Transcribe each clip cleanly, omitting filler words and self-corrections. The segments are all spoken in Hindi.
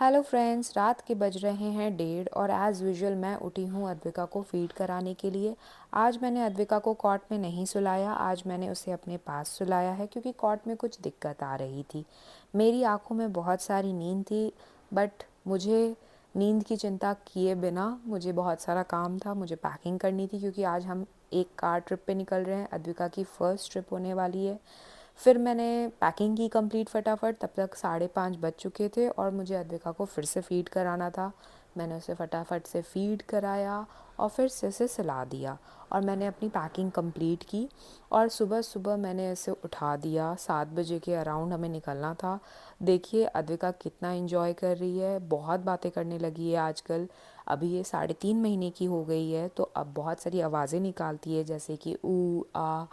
हेलो फ्रेंड्स, रात के बज रहे हैं 1:30 और एज़ यूजुअल मैं उठी हूँ अद्विका को फ़ीड कराने के लिए। आज मैंने अद्विका को कॉट में नहीं सुलाया, आज मैंने उसे अपने पास सुलाया है क्योंकि कॉट में कुछ दिक्कत आ रही थी। मेरी आँखों में बहुत सारी नींद थी, बट मुझे नींद की चिंता किए बिना मुझे बहुत सारा काम था। मुझे पैकिंग करनी थी क्योंकि आज हम एक कार ट्रिप पे निकल रहे हैं। अद्विका की फ़र्स्ट ट्रिप होने वाली है। फिर मैंने पैकिंग की कंप्लीट फटाफट। तब तक 5:30 बज चुके थे और मुझे अद्विका को फिर से फ़ीड कराना था। मैंने उसे फटाफट से फ़ीड कराया और फिर से उसे सुला दिया और मैंने अपनी पैकिंग कंप्लीट की। और सुबह सुबह मैंने इसे उठा दिया। 7 बजे के अराउंड हमें निकलना था। देखिए अद्विका कितना एंजॉय कर रही है, बहुत बातें करने लगी है आजकल। अभी ये 3.5 महीने की हो गई है तो अब बहुत सारी आवाज़ें निकालती है, जैसे कि ऊ आ।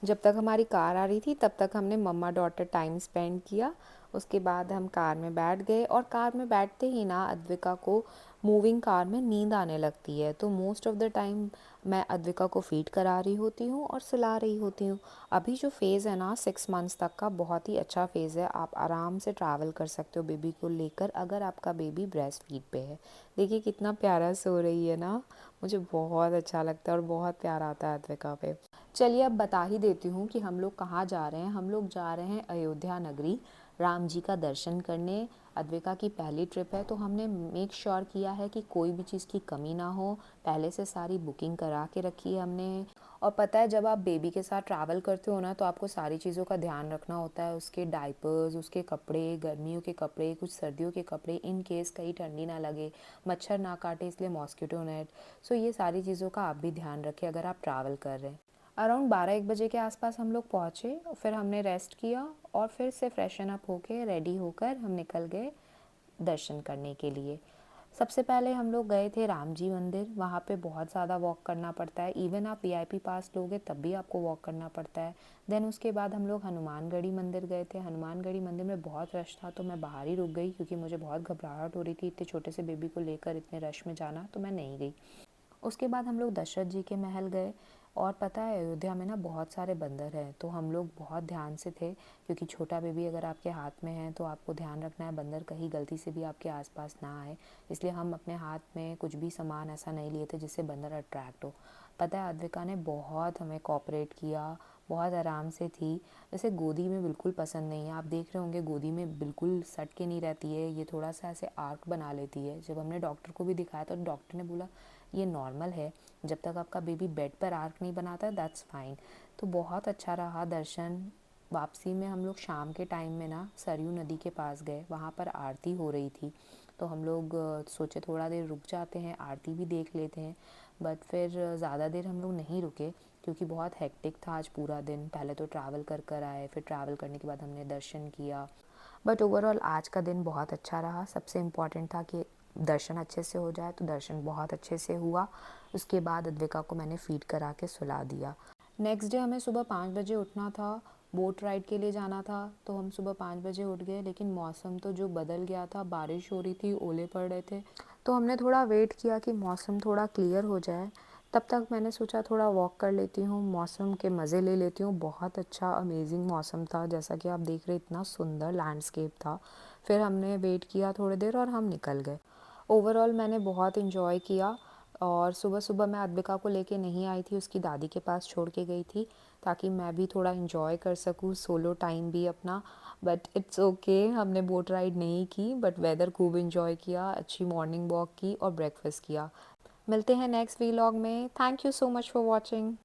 जब तक हमारी कार आ रही थी तब तक हमने मम्मा डॉटर टाइम स्पेंड किया। उसके बाद हम कार में बैठ गए और कार में बैठते ही ना अद्विका को मूविंग कार में नींद आने लगती है, तो मोस्ट ऑफ़ द टाइम मैं अद्विका को फ़ीड करा रही होती हूँ और सुला रही होती हूँ। अभी जो फ़ेज़ है ना 6 मंथ्स तक का, बहुत ही अच्छा फ़ेज़ है। आप आराम से ट्रैवल कर सकते हो बेबी को लेकर अगर आपका बेबी ब्रेस्ट फीड पे है। देखिए कितना प्यारा सो रही है ना, मुझे बहुत अच्छा लगता है और बहुत प्यार आता है अद्विका पे। चलिए अब बता ही देती हूँ कि हम लोग कहाँ जा रहे हैं। हम लोग जा रहे हैं अयोध्या नगरी, राम जी का दर्शन करने। अद्विका की पहली ट्रिप है तो हमने मेक श्योर किया है कि कोई भी चीज़ की कमी ना हो। पहले से सारी बुकिंग करा के रखी है हमने। और पता है जब आप बेबी के साथ ट्रैवल करते हो ना तो आपको सारी चीज़ों का ध्यान रखना होता है। उसके डायपर्स, उसके कपड़े, गर्मियों के कपड़े, कुछ सर्दियों के कपड़े, इन केस कहीं ठंडी ना लगे, मच्छर ना काटे, इसलिए मॉस्किटो नेट। सो ये सारी चीज़ों का आप भी ध्यान रखें अगर आप ट्रैवल कर रहे हैं। अराउंड 12-1 बजे के आसपास हम लोग पहुँचे। फिर हमने रेस्ट किया और फिर से फ्रेशन अप होके रेडी होकर हम निकल गए दर्शन करने के लिए। सबसे पहले हम लोग गए थे राम जी मंदिर। वहाँ पे बहुत ज़्यादा वॉक करना पड़ता है, इवन आप वीआईपी पास लोगे तब भी आपको वॉक करना पड़ता है। देन उसके बाद हम लोग हनुमानगढ़ी मंदिर गए थे। हनुमानगढ़ी मंदिर में बहुत रश था तो मैं बाहर ही रुक गई क्योंकि मुझे बहुत घबराहट हो रही थी। इतने छोटे से बेबी को लेकर इतने रश में जाना, तो मैं नहीं गई। उसके बाद हम लोग दशरथ जी के महल गए। और पता है अयोध्या में ना बहुत सारे बंदर हैं, तो हम लोग बहुत ध्यान से थे क्योंकि छोटा बेबी अगर आपके हाथ में है तो आपको ध्यान रखना है बंदर कहीं गलती से भी आपके आसपास ना आए। इसलिए हम अपने हाथ में कुछ भी सामान ऐसा नहीं लिए थे जिससे बंदर अट्रैक्ट हो। पता है अद्विका ने बहुत हमें कोऑपरेट किया, बहुत आराम से थी। जैसे गोदी में बिल्कुल पसंद नहीं है, आप देख रहे होंगे गोदी में बिल्कुल सट के नहीं रहती है, ये थोड़ा सा ऐसे आर्क बना लेती है। जब हमने डॉक्टर को भी दिखाया तो डॉक्टर ने बोला ये नॉर्मल है, जब तक आपका बेबी बेड पर आर्क नहीं बनाता है दैट्स फाइन। तो बहुत अच्छा रहा दर्शन। वापसी में हम लोग शाम के टाइम में ना सरयू नदी के पास गए, वहाँ पर आरती हो रही थी। तो हम लोग सोचे थोड़ा देर रुक जाते हैं, आरती भी देख लेते हैं। बट फिर ज़्यादा देर हम लोग नहीं रुके क्योंकि बहुत हेक्टिक था आज पूरा दिन। पहले तो ट्रैवल कर कर आए, फिर ट्रैवल करने के बाद हमने दर्शन किया। बट ओवरऑल आज का दिन बहुत अच्छा रहा। सबसे इम्पॉर्टेंट था कि दर्शन अच्छे से हो जाए, तो दर्शन बहुत अच्छे से हुआ। उसके बाद अद्विका को मैंने फ़ीड करा के सुला दिया। नेक्स्ट डे हमें सुबह 5 बजे उठना था, बोट राइड के लिए जाना था। तो हम सुबह 5 बजे उठ गए, लेकिन मौसम तो जो बदल गया था, बारिश हो रही थी, ओले पड़ रहे थे। तो हमने थोड़ा वेट किया कि मौसम थोड़ा क्लियर हो जाए। तब तक मैंने सोचा थोड़ा वॉक कर लेती हूँ, मौसम के मज़े ले लेती हूँ। बहुत अच्छा अमेजिंग मौसम था, जैसा कि आप देख रहे, इतना सुंदर लैंडस्केप था। फिर हमने वेट किया थोड़ी देर और हम निकल गए। ओवरऑल मैंने बहुत इन्जॉय किया। और सुबह सुबह मैं अद्विका को लेके नहीं आई थी, उसकी दादी के पास छोड़ के गई थी ताकि मैं भी थोड़ा इन्जॉय कर सकूँ, सोलो टाइम भी अपना। बट इट्स ओके, हमने बोट राइड नहीं की बट वेदर खूब इन्जॉय किया, अच्छी मॉर्निंग वॉक की और ब्रेकफास्ट किया। मिलते हैं नेक्स्ट वीलॉग में। Thank you so much for watching.